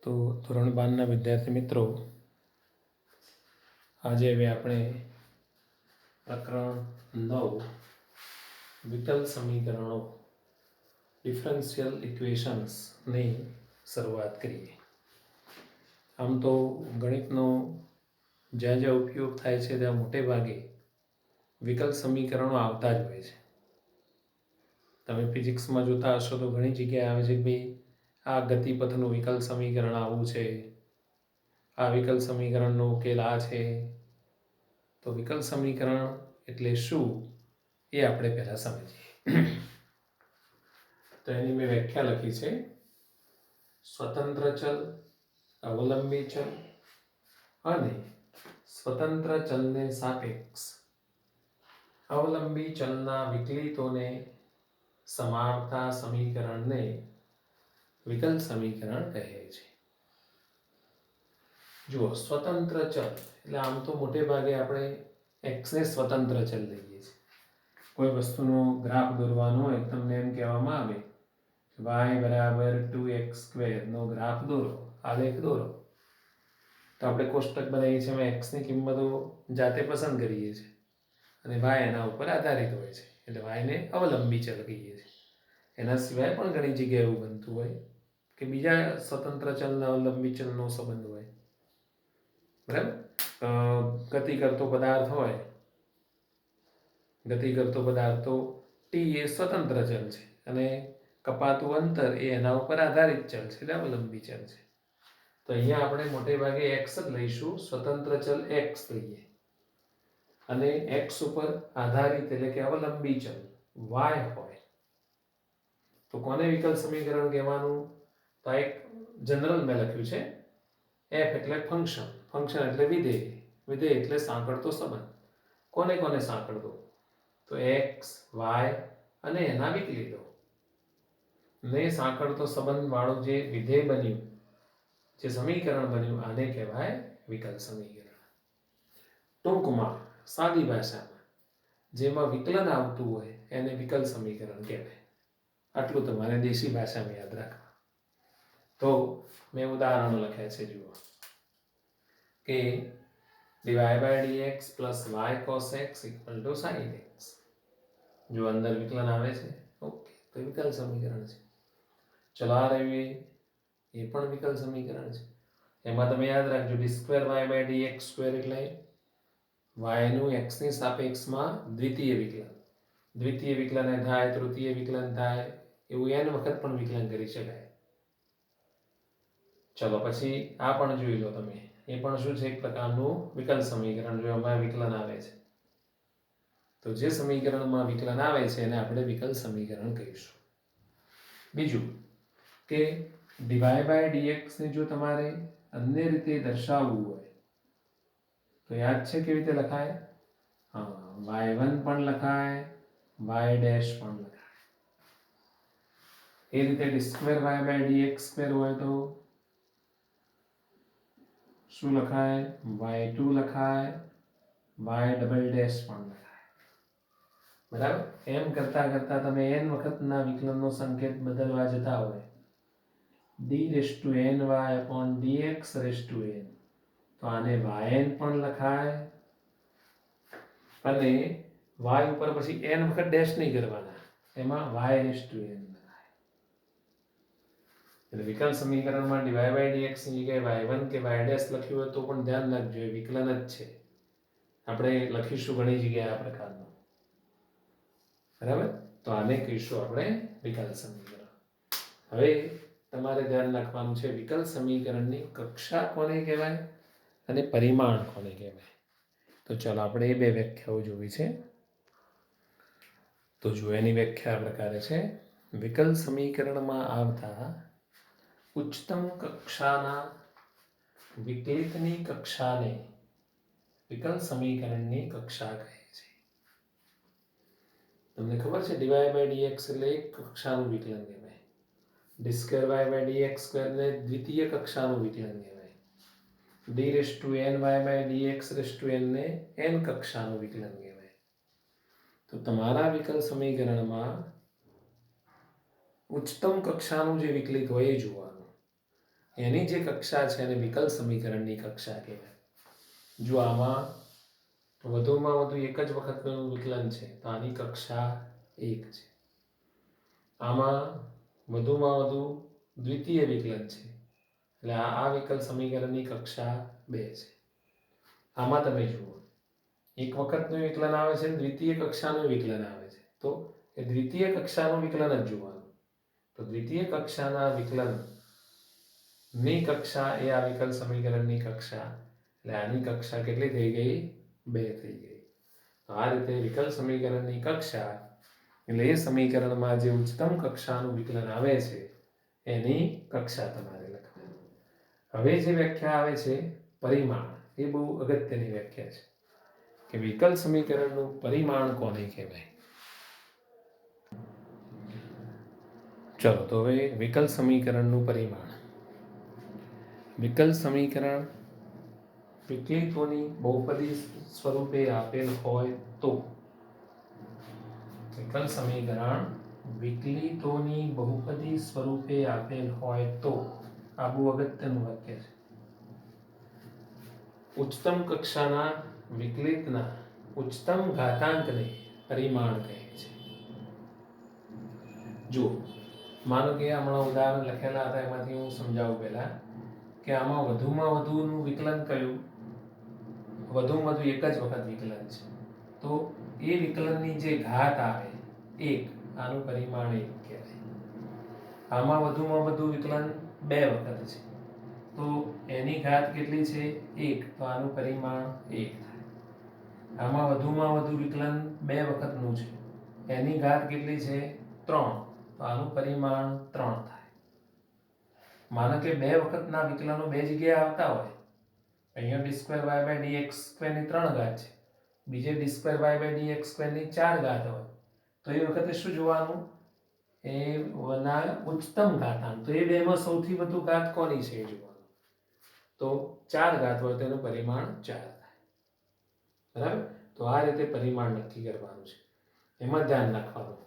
તો ધોરણ 12ના વિદ્યાર્થી મિત્રો, આજે હવે આપણે પ્રકરણ 9 વિકલ સમીકરણો ડિફરન્શિયલ ઇક્વેશન્સની શરૂઆત કરીએ. આમ તો ગણિતનો જ્યાં જ્યાં ઉપયોગ થાય છે ત્યાં મોટે ભાગે વિકલ સમીકરણો આવતા જ હોય છે. તમે ફિઝિક્સમાં જોતા હશો તો ઘણી જગ્યાએ આવે છે કે ભાઈ આ ગતિપથનું વિકલ સમીકરણ આવું છે, આ વિકલ સમીકરણનો ઉકેલ આ છે. તો વિકલ સમીકરણ એટલે શું એ આપણે પહેલાં સમજીએ. તો એની મેં વ્યાખ્યા લખી છે: સ્વતંત્ર ચલ, અવલંબી ચલ અને સ્વતંત્ર ચલને સાપેક્ષ અવલંબી ચલના વિકલિતોને સમાવતા સમીકરણને વિકલ સમીકરણ કહે છે. જુઓ, સ્વતંત્ર ચલ એટલે આમ તો મોટે ભાગે આપણે એક્સને સ્વતંત્ર ચલ લઈએ છીએ. કોઈ વસ્તુનો ગ્રાફ દોરવાનો હોય, તમને એમ કહેવામાં આવે y બરાબર 2x² નો ગ્રાફ દોરો, આલેખ દોરો, તો આપણે કોષ્ટક બનાવીએ છીએ, એમાં એક્સની કિંમતો જાતે પસંદ કરીએ છીએ અને y એના ઉપર આધારિત હોય છે, એટલે yને અવલંબી ચલ કહીએ છીએ. એના સિવાય પણ ઘણી જગ્યાએ એવું બનતું હોય કે બીજા સ્વતંત્ર ચલના અવલંબી ચલનો સંબંધ હોય. બરાબર? ગતિ કરતો પદાર્થ હોય, ગતિ કરતો પદાર્થ તો t એ સ્વતંત્ર ચલ છે અને કપાતું અંતર એ એના ઉપર આધારિત ચલ છે, એટલે અવલંબી ચલ છે. તો અહીંયા આપણે મોટે ભાગે x જ લઈશું, સ્વતંત્ર ચલ x લઈએ અને x ઉપર આધારિત એટલે કે અવલંબી ચલ y હોય તો કોને વિકલ સમીકરણ કહેવાનું? તો એક જનરલ મેં લખ્યું છે, f એટલે ફંક્શન, ફંક્શન એટલે વિધેય, વિધેય એટલે સાંકળતો સંબંધ. કોને કોને સાંકળતો? તો x, y અને એના વિકલિતો ને સાંકળતો સંબંધ વાળું જે વિધેય બન્યું, જે સમીકરણ બન્યું, આને કહેવાય વિકલ સમીકરણ. ટૂંકમાં, સાદી ભાષામાં, જેમાં વિકલન આવતું હોય એને વિકલ સમીકરણ કહેવાય. આટલું તમારે દેશી ભાષામાં યાદ રાખવા. તો મેં ઉદાહરણો લખ્યા છે, જુઓ કે dy/dx + y cos x = sin x. જો અંદર વિકલન આવે છે, ઓકે, તો વિકલ સમીકરણ છે. ચલો, આ રહ્યું એ પણ વિકલ સમીકરણ છે. એમાં તમે યાદ રાખજો, d2y/dx² એટલે y નું x ની સાપેક્ષમાં દ્વિતીય વિકલન. દ્વિતીય વિકલન થાય, તૃતીય વિકલન થાય, એવું n વખત પણ વિકલન કરી શકાય. ચલો, પછી આ પણ જોઈ લો તમે. એ પણ શું છે? એક પ્રકારનું વિકલ સમીકરણ. જો એમાં વિકલન આવે છે તો જે સમીકરણમાં વિકલન આવે છે એને આપણે વિકલ સમીકરણ કહીશું. બીજું કે dy/dx ને જો તમારે અન્ય રીતે દર્શાવવું હોય તો યાદ છે કેવી રીતે લખાય? y1 પણ લખાય, y' પણ લખાય. એ રીતે d2y/dx² હોય તો શું લખાય? y2 લખાય, y" પણ લખાય. બરાબર? એમ કરતા કરતા તમે n વખતના વિકલનનો સંકેત બદલવા જતા હોય, dny/dxn, તો આને yn પણ લખાય અને y ઉપર પછી n વખત ડેશ નહીં કરવાના, એમાં yn લખાય. એટલે વિકલ સમીકરણમાં dy/dx ની જગ્યાએ y1 કે y' લખ્યું હોય તો પણ ધ્યાન રાખજો, એ વિકલન જ છે. આપણે લખીશું ઘણી જગ્યાએ આ પ્રકારનું. બરાબર? તો આને કહીશું આપણે વિકલ સમીકરણ. હવે તમારે ધ્યાન રાખવાનું છે, વિકલ સમીકરણની કક્ષા કોને કહેવાય અને પરિમાણ કોને કહેવાય. તો ચાલો આપણે એ બે વ્યાખ્યાઓ જોવી છે. તો જો એની વ્યાખ્યા આ પ્રકારે છે: વિકલ સમીકરણમાં આવતા ઉચ્ચતમ કક્ષાના વિકલિતની કક્ષાને વિકલ સમીકરણની કક્ષા કહે છે. તમને ખબર છે, dy/dx એટલે એક કક્ષાનું વિકલન કહેવાય, d2y/dx² ને દ્વિતીય કક્ષાનું વિકલન કહેવાય, dny/dxn ને n કક્ષાનું વિકલન કહેવાય. તો તમારા વિકલ સમીકરણમાં ઉચ્ચતમ કક્ષાનું જે વિકલિત હોય એ જોવાનું એની જે કક્ષા છે એને વિકલ સમીકરણની કક્ષા કહેવાય. જો આમાં વધુમાં વધુ એક જ વખતનું વિકલન છે તો આની કક્ષા 1 છે. આમાં વધુમાં વધુ દ્વિતીય વિકલન છે એટલે આ વિકલ સમીકરણની કક્ષા 2 છે. આમાં તમે જુઓ એક વખતનું વિકલન આવે છે અને દ્વિતીય કક્ષાનું વિકલન આવે છે, તો એ દ્વિતીય કક્ષાનું વિકલન જ જોવાનું. તો દ્વિતીય કક્ષાના વિકલનની કક્ષા એ આ વિકલ સમીકરણની કક્ષા, એટલે આની કક્ષા કેટલી થઈ ગઈ? 2 થઈ ગઈ. આ રીતે વિકલ સમીકરણની કક્ષા એટલે એ સમીકરણમાં જે ઉચ્ચતમ કક્ષાનું વિકલન આવે છે એની કક્ષા તમારે લખવાની. હવે જે વ્યાખ્યા આવે છે પરિમાણ, એ બહુ અગત્યની વ્યાખ્યા છે કે વિકલ સમીકરણનું પરિમાણ કોને કહેવાય. ચલો તો હવે વિકલ સમીકરણનું પરિમાણ. વિકલ સમીકરણ વિકલિતોની બહુપદી સ્વરૂપે આપેલ હોય તો, વિકલ સમીકરણ વિકલિતોની બહુપદી સ્વરૂપે આપેલ હોય તો, આ બહુ અગત્યનું વાક્ય છે. ઉચ્ચતમ કક્ષાના વિકલિતના ઉચ્ચતમ ઘાતાંકને પરિમાણ કહે છે. જો માનો કે હમણાં ઉદાહરણ લખેલા હતા એમાંથી હું સમજાવું પહેલા કે આમાં વધુમાં વધુનું વિકલન કયું? વધુમાં વધુ એક જ વખત વિકલન છે તો એ વિકલનની જે ઘાત આવે 1, આનું પરિમાણ 1 કહેવાય. આમાં વધુમાં વધુ વિકલન 2 વખત છે તો એની ઘાત કેટલી છે? 1, તો આનું પરિમાણ 1 થાય. આમાં વધુમાં વધુ વિકલન 2 વખતનું છે, એની ઘાત કેટલી છે? 3, તો આનું પરિમાણ 3 થાય. માનો કે 2 વખતના વિકલનો 2 જગ્યાએ આવતા હોય, અહીંયા d2y/dx² ની 3 ઘાત છે, બીજે d2y/dx² ની 4 ઘાત હોય, તો એ વખતે શું જોવાનું? એ ના ઉચ્ચતમ ઘાતાંક, તો એ બેમાં સૌથી વધુ ઘાત કોની છે એ જોવાનું. તો 4 ઘાત હોય તેનું પરિમાણ 4 થાય. બરાબર? તો આ રીતે પરિમાણ નક્કી કરવાનું છે. એમાં ધ્યાન રાખવાનું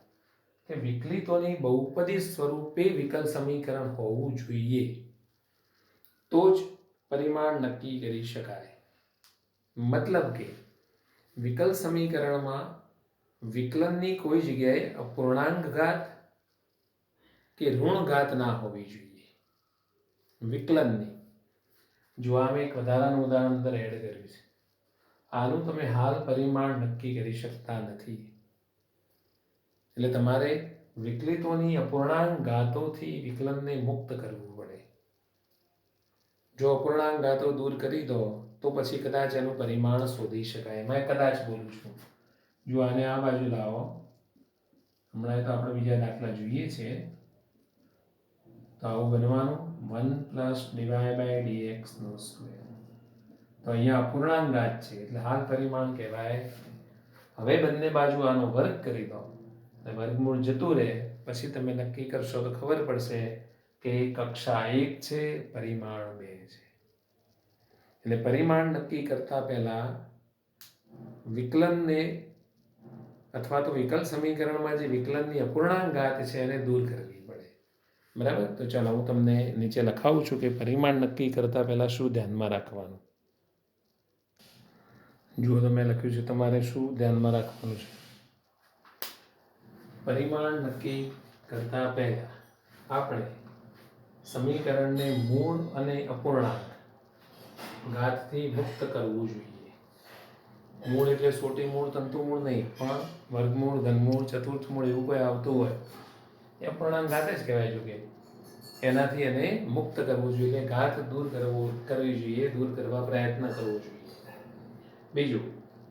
કે વિકલિતોની બહુપદી સ્વરૂપે વિકલ સમીકરણ હોવું જોઈએ તો જ પરિમાણ નક્કી કરી શકાય. મતલબ કે વિકલ સમીકરણમાં વિકલનની કોઈ જગ્યાએ અપૂર્ણાંક ઘાત કે ઋણ ઘાત ના હોવી જોઈએ. વિકલનની જો આ મેં એક વધારાનું ઉદાહરણ અંદર એડ કર્યું છે, આનું તમે હાલ પરિમાણ નક્કી કરી શકતા નથી. એટલે તમારે વિકલિતોની અપૂર્ણાંક ઘાતોથી વિકલનને મુક્ત કરવું પડે. જો અપૂર્ણાંક ઘાતો દૂર કરી દો તો પછી કદાચ એનું પરિમાણ શોધી શકાય. મેં કદાચ બોલું છું. જો આને આ બાજુ લાવો, હમણાં તો આપણે બીજા દાખલા જોઈએ છે, તો આવું બનવાનું 1 + dy/dx². તો અહીંયા અપૂર્ણાંક ઘાત છે એટલે હાલ પરિમાણ કહેવાય. હવે બંને બાજુ આનો વર્ગ કરી દો, વર્ગમૂળ જતું રહે, પછી તમે નક્કી કરશો તો ખબર પડશે કે કક્ષા 1 છે, પરિમાણ 2 છે. એટલે પરિમાણ નક્કી કરતા પહેલા વિકલનને અથવા તો વિકલ સમીકરણમાં જે વિકલનની અપૂર્ણાંક ઘાત છે એને દૂર કરવી પડે. બરાબર? તો ચાલો હું તમને નીચે લખાવું છું કે પરિમાણ નક્કી કરતા પહેલા શું ધ્યાનમાં રાખવાનું. જુઓ તો મેં લખ્યું છે, તમારે શું ધ્યાનમાં રાખવાનું છે. પરિમાણ નક્કી કરતા પહેલા આપણે સમીકરણને મૂળ અને અપૂર્ણાંક ઘાતથી મુક્ત કરવું જોઈએ. મૂળ એટલે સોટી મૂળ, તંતુ મૂળ નહીં, પણ વર્ગમૂળ, ઘનમૂળ, ચતુર્થ મૂળ એવું કોઈ આવતું હોય એ અપૂર્ણાંક ઘાત જ કહેવાય. જો કે એનાથી એને મુક્ત કરવું જોઈએ, ઘાત દૂર કરવી જોઈએ, દૂર કરવા પ્રયત્ન કરવો જોઈએ. બીજું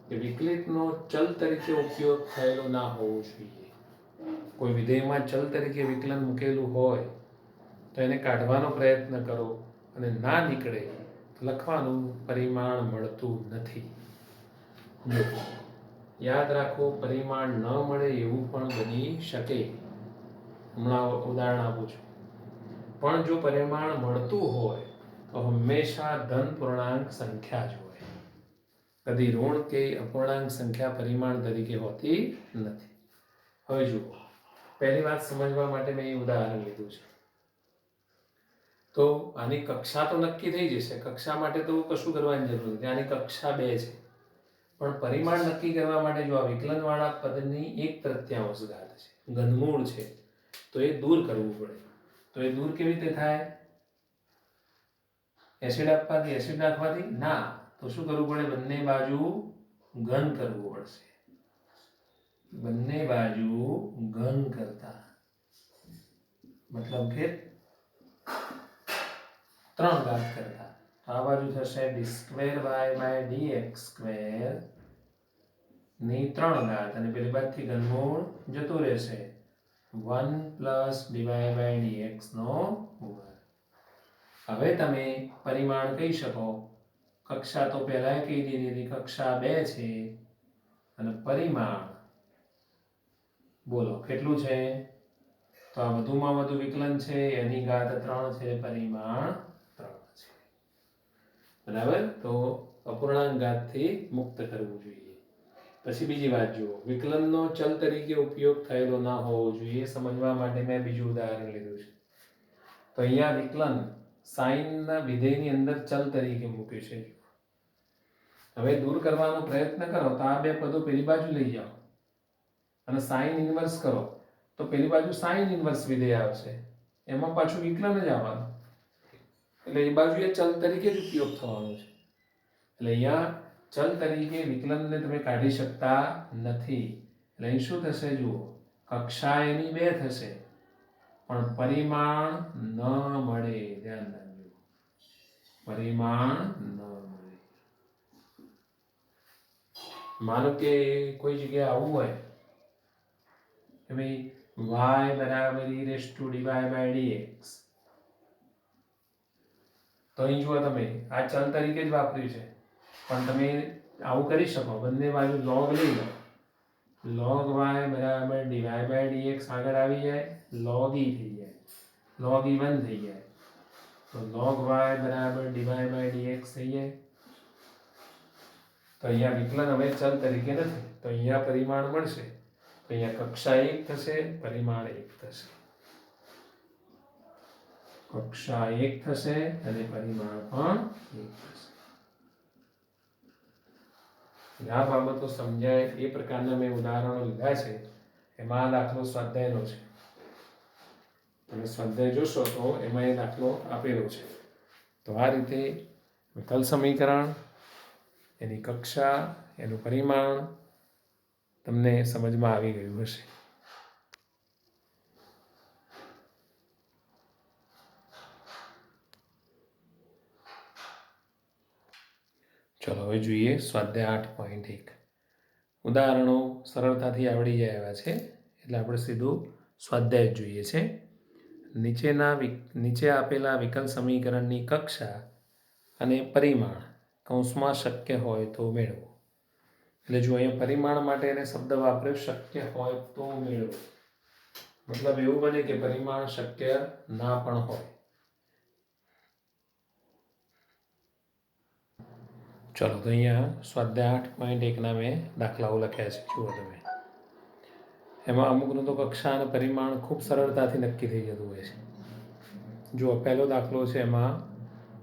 કે વિકલિતનો ચલ તરીકે ઉપયોગ થયેલો ના હોવો જોઈએ. કોઈ વિધેયમાં ચલ તરીકે વિકલન મૂકેલું હોય તો એને કાઢવાનો પ્રયત્ન કરો અને ના નીકળે તો લખવાનું પરિમાણ મળતું નથી. જો યાદ રાખો, પરિમાણ ન મળે એવું પણ બની શકે. હમણાં ઉદાહરણ આપું છું. પણ જો પરિમાણ મળતું હોય તો હંમેશા ધન પૂર્ણાંક સંખ્યા જ હોય. કદી ઋણ કે અપૂર્ણાંક સંખ્યા પરિમાણ તરીકે હોતી નથી. હવે જુઓ, પહેલી વાત સમજવા માટે મેં એ ઉદાહરણ લીધું છે. તો આની કક્ષા તો નક્કી થઈ જશે. કક્ષા માટે તો કશું કરવાની જરૂર નથી, આની કક્ષા 2 છે. પણ પરિમાણ નક્કી કરવા માટે જો આ વિકલનવાળા પદની 1/3 ઘાત છે, ઘનમૂળ છે, તો એ દૂર કરવું પડે. તો એ દૂર કેવી રીતે થાય? એસિડ આપવાથી, એસિડ નાખવાથી? ના. તો શું કરવું પડે? બંને બાજુ ઘન કરવું પડશે. બંને બાજુ ઘન કરતા મતલબ કે 3 ઘાત કરતા. તો આ બાજુ થશે d²y/dx² ની 3 ઘાત અને પેલી બાજુથી ઘનમૂળ જતું રહેશે 1 + dy/dx નો વર્ગ. હવે તમે પરિમાણ કહી શકો. કક્ષા તો પહેલા કહી દીધી હતી, કક્ષા 2 છે અને પરિમાણ બોલો કેટલું છે? તો આ વધુમાં વધુ વિકલન છે, એની ઘાત 3 છે, પરિમાણ 3 છે. બરાબર? તો અપૂર્ણાંક ઘાતથી મુક્ત કરવું જોઈએ. પછી બીજી વાત જુઓ, વિકલનનો ચલ તરીકે ઉપયોગ થયેલો ના હોવો જોઈએ. સમજવા માટે મેં બીજું ઉદાહરણ લીધું છે. તો અહીંયા વિકલન સાઇનના વિધેયની અંદર ચલ તરીકે મૂક્યું છે. હવે દૂર કરવાનો પ્રયત્ન કરો તો આ બે પદો પેલી બાજુ લઈ જાઓ અને સાઇન ઇન્વર્સ કરો તો પેલી બાજુ સાઇન ઇન્વર્સ વિધેય આવશે, એમાં પાછું વિકલન જ આવવાનું. એટલે એ બાજુ એ ચલ તરીકે જ ઉપયોગ થવાનો છે. એટલે અહીંયા ચલ તરીકે વિકલનને તમે કાઢી શકતા નથી. એટલે અહીં શું થશે? જુઓ, કક્ષા એની 2 થશે પણ પરિમાણ ન મળે. ધ્યાન રાખજો, પરિમાણ ન મળે. માનો કે કોઈ જગ્યાએ આવું હોય કે ભાઈ y = e⁻dy/dx, તો અહીં જુઓ તમે આ ચલ તરીકે જ વાપર્યું છે, પણ તમે આવું કરી શકો, બંને બાજુ log લઈ લો, log y = dy/dx આગળ આવી જાય, log e થઈ જાય, log e1 થઈ જાય, તો log y = dy/dx થઈ જાય. તો અહીંયા વિકલન હવે ચલ તરીકે નથી, તો અહીંયા પરિમાણ મળશે. તો અહીંયા કક્ષા 1 થશે, પરિમાણ 1 થશે. કક્ષા 1 થશે અને પરિમાણ પણ 1 થશે. આ બાબતો સમજાય એ પ્રકારના મેં ઉદાહરણો લીધા છે. એમાં દાખલો સ્વાધ્યાયનો છે. તમે સ્વાધ્યાય જોશો તો એમાં એ દાખલો આપેલો છે. તો આ રીતે વિકલ સમીકરણ, એની કક્ષા, એનું પરિમાણ તમને સમજમાં આવી ગયું હશે. ચલો હવે જોઈએ સ્વાધ્યાય 8.1. ઉદાહરણો સરળતાથી આવડી જાય એવા છે, એટલે આપણે સીધું સ્વાધ્યાય જ જોઈએ છે. નીચે આપેલા વિકલ સમીકરણની કક્ષા અને પરિમાણ કૌંસમાં શક્ય હોય તો મેળવો. એટલે જો અહીંયા પરિમાણ માટે એને શબ્દ વાપર્યો, શક્ય હોય તો મેળવો. મતલબ એવું બને કે પરિમાણ શક્ય ના પણ હોય. ચલો તો અહીંયા સ્વાધ્યાય 8.1 મેં દાખલાઓ લખ્યા છે, જુઓ તમે. એમાં અમુકનું તો કક્ષા અને પરિમાણ ખૂબ સરળતાથી નક્કી થઈ જતું હોય છે. જુઓ, પહેલો દાખલો છે, એમાં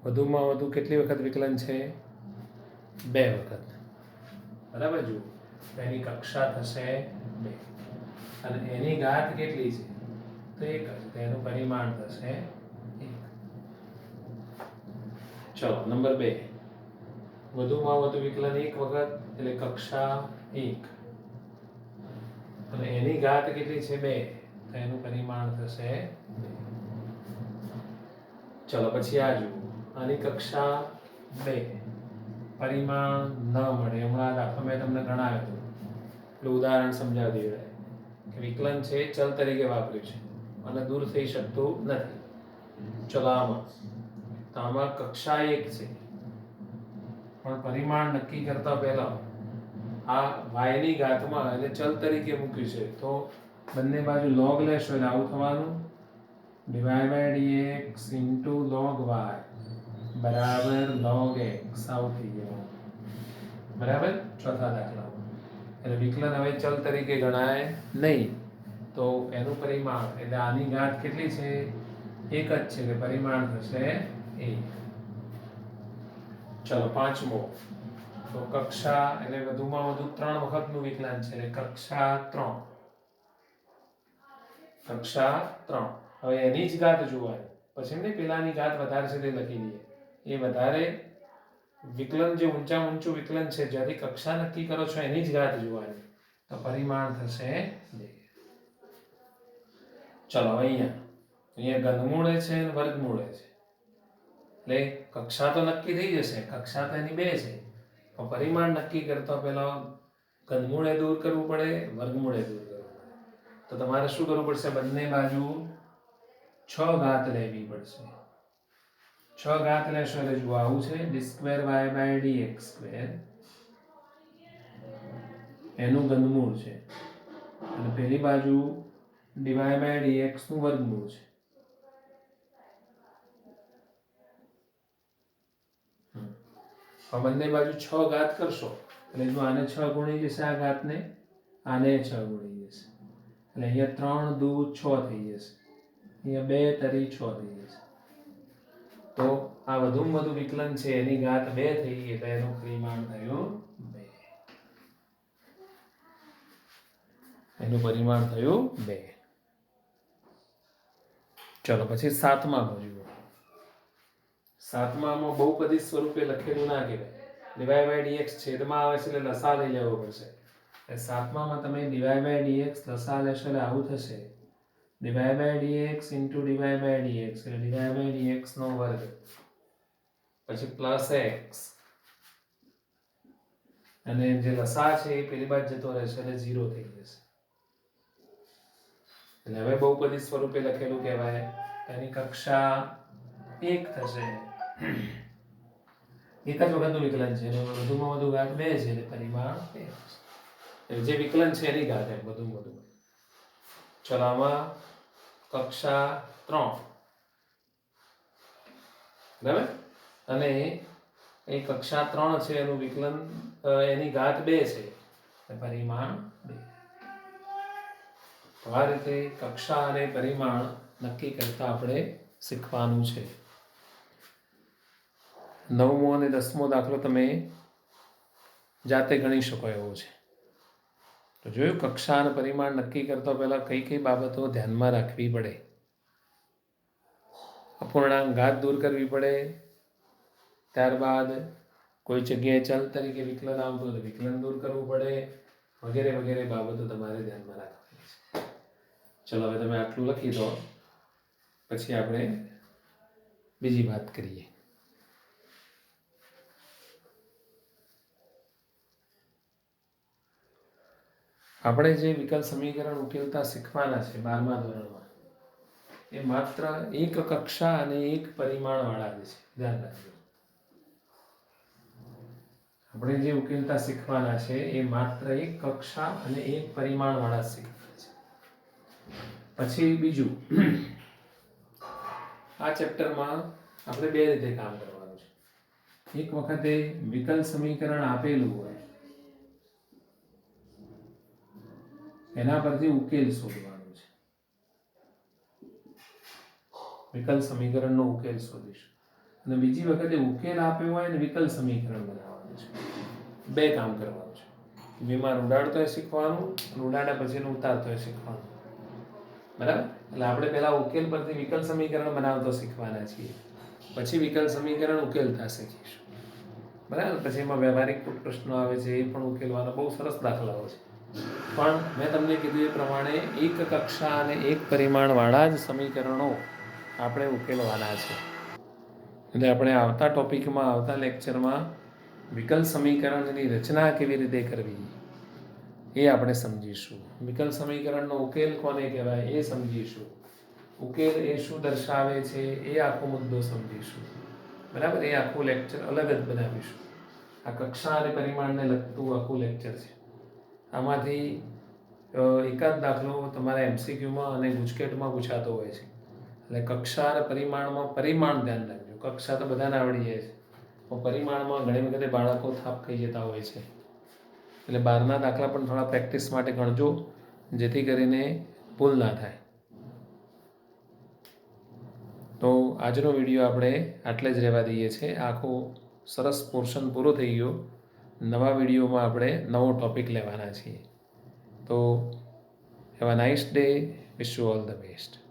વધુમાં વધુ કેટલી વખત વિકલન છે? 2 વખત. બરાબર? જુઓ, એની કક્ષા થશે 2 અને એની ઘાત કેટલી છે? તો 1 જ. તો એનું પરિમાણ થશે 1. ચલો નંબર 2, વધુમાં વધુ વિકલન 1 વખત એટલે કક્ષા 1 અને એની ઘાત કેટલી છે? 2. તો એનું પરિમાણ થશે 2. ચલો પછી આ જુઓ, આની કક્ષા 2, પરિમાણ ન મળે. હમણાં દાખલો મેં તમને ગણાવ્યો હતો, એટલે ઉદાહરણ સમજાવી દેવાય કે વિકલન છે, ચલ તરીકે વાપર્યું છે અને દૂર થઈ શકતું નથી. ચલો આમાં કક્ષા 1 છે પણ પરિમાણ નક્કી કરતા પહેલા આ y ની ઘાતમાં એટલે ચલ તરીકે મૂક્યું છે, તો બંને બાજુ log લેશો એટલે આવું થવાનું, dy/dx * log y = log x. આવું થઈ જવાનું. બરાબર? ચોથા દાખલામાં એટલે વિકલન હવે ચલ તરીકે ગણાય નહીં. તો એનું પરિમાણ એટલે આની ઘાત કેટલી છે? એક જ છે કે પરિમાણ થશે એ. ચલો પાંચમો, તો કક્ષા એટલે વધુમાં વધુ 3 વખતનું વિકલન છે એટલે કક્ષા 3. કક્ષા 3. હવે એની જ ઘાત જોવાની, પછી એમને પેલાની ઘાત વધારે છે તે લખી દઈએ. એ વધારે વિકલન જે ઊંચામાં ઊંચું વિકલન છે જ્યાંથી કક્ષા નક્કી કરો છો એની જ ઘાત જોવાની, તો પરિમાણ થશે 2. ચલો અહીંયા ઘનમૂળે છે અને વર્ગમૂળે છે એટલે કક્ષા તો નક્કી થઈ જશે, કક્ષા તો એની 2 છે, તો પરિમાણ નક્કી કરતા પહેલા ઘનમૂળે દૂર કરવું પડે, વર્ગમૂળે દૂર કરવું પડે. તો તમારે શું કરવું પડશે? બંને બાજુ 6 ઘાત લેવી પડશે. 6 ઘાત લેશો એટલે જુઓ આવું છે d2y/dx² એનું ઘનમૂળ છે અને પેલી બાજુ dy/dx નું વર્ગમૂળ છે. બંને બાજુ 6 ઘાત કરશો એટલે જો આને 6 ગુણી જશે, આ ઘાતને આને 6 ગુણી જશે એટલે અહીંયા 3 દુ 6 થઈ જશે, અહીંયા 2 તરી 6 થઈ જશે. તો આ વધુમાં વધુ વિકલન છે એની ઘાત 2 થઈ એટલે એનું પરિમાણ થયું 2. એનું પરિમાણ થયું 2. ચલો પછી સાતમામાં જુઓ. સાતમામાં બહુપદી સ્વરૂપે લખેલું ના કહેવાય, dy/dx છેદમાં આવે છે એટલે લસા લઈ લેવો પડશે. એટલે સાતમામાં તમે dy/dx લસા લેશો એટલે આવું થશે dy/dx into dy/dx એટલે dy/dx નો વર્ગ પછી પ્લસ x અને જે લસા છે એ પેલી બાજુ જતો રહેશે એટલે 0 થઈ જશે. એટલે હવે બહુપદી સ્વરૂપે લખેલું કહેવાય, એની કક્ષા 1 થશે. એક જ વખતનું વિકલન છે અને વધુમાં વધુ ઘાત 2 છે એટલે પરિમાણ 2 થશે. જે વિકલન છે એની ઘાત એમ વધુમાં વધુ. ચલો આમાં કક્ષા 3 બરાબર, અને એ કક્ષા 3 છે એનું વિકલન એની ઘાત 2 છે એટલે પરિમાણ 2. તો આ રીતે કક્ષા અને પરિમાણ નક્કી કરતા આપણે શીખવાનું છે. 9મો અને 10મો દાખલો તમે જાતે ગણી શકો એવો છે. તો જોયું, કક્ષા અને પરિમાણ નક્કી કરતા પહેલા કઈ કઈ બાબતો ધ્યાનમાં રાખવી પડે. અપૂર્ણાંક ઘાત દૂર કરવી પડે, ત્યારબાદ કોઈ જગ્યાએ ચલ તરીકે વિકલન આવતું તો વિકલન દૂર કરવું પડે, વગેરે વગેરે બાબતો તમારે ધ્યાનમાં રાખવાની છે. ચલો હવે તમે આટલું લખી દો, પછી આપણે બીજી વાત કરીએ. આપણે જે વિકલ સમીકરણ ઉકેલતા શીખવાના છે 12મા ધોરણમાં, એ માત્ર એક કક્ષા અને એક પરિમાણ વાળા છે. ધ્યાન રાખજો, આપણે જે ઉકેલતા શીખવાના છે એ માત્ર એક કક્ષા અને એક પરિમાણ વાળા શીખવાના છે. પછી બીજું, આ ચેપ્ટરમાં આપણે 2 રીતે કામ કરવાનું છે. એક વખતે વિકલ સમીકરણ આપેલું હોય એના પરથી ઉકેલ શોધવાનો છે. વિકલ સમીકરણનો ઉકેલ શોધીશું. અને બીજી વખતે ઉકેલ આપ્યો હોય અને વિકલ સમીકરણ બનાવવાનું છે. 2 કામ કરવાનું છે. વિમાન ઉડાડતોય શીખવાનું અને ઉડાડ્યા પછીનું ઉતારતોય શીખવાનું. બરાબર, એટલે આપણે પહેલા ઉકેલ પરથી વિકલ સમીકરણ બનાવતો શીખવાના છીએ, પછી વિકલ સમીકરણ ઉકેલતા શીખીશું. બરાબર, પછી એમાં વ્યવહારિક પ્રશ્નો આવે છે એ પણ ઉકેલવાના બહુ સરસ દાખલાઓ છે. પણ મેં તમને કીધું એ પ્રમાણે એક કક્ષા અને એક પરિમાણવાળા જ સમીકરણો આપણે ઉકેલવાના છે. એટલે આપણે આવતા ટોપિકમાં, આવતા લેક્ચરમાં વિકલ સમીકરણની રચના કેવી રીતે કરવી એ આપણે સમજીશું. વિકલ સમીકરણનો ઉકેલ કોને કહેવાય એ સમજીશું. ઉકેલ એ શું દર્શાવે છે એ આખો મુદ્દો સમજીશું. બરાબર, એ આખું લેક્ચર અલગ જ બનાવીશું. આ કક્ષા અને પરિમાણને લગતું આખું લેક્ચર છે. આમાંથી એકાદ દાખલો તમારા MCQમાં અને ગુજકેટમાં પૂછાતો હોય છે. એટલે કક્ષા અને પરિમાણમાં પરિમાણ ધ્યાન રાખજો. કક્ષા તો બધાને આવડી જાય છે, પણ પરિમાણમાં ઘણી વખતે બાળકો થાપ ખાઈ જતા હોય છે. એટલે બહારના દાખલા પણ થોડા પ્રેક્ટિસ માટે ગણજો, જેથી કરીને ભૂલ ના થાય. તો આજનો વિડીયો આપણે આટલે જ રહેવા દઈએ છીએ. આખો સરસ પોર્શન પૂરો થઈ ગયો. નવા વિડીયોમાં આપણે નવો ટૉપિક લેવાના છીએ. તો have a nice day. Wish you all the best.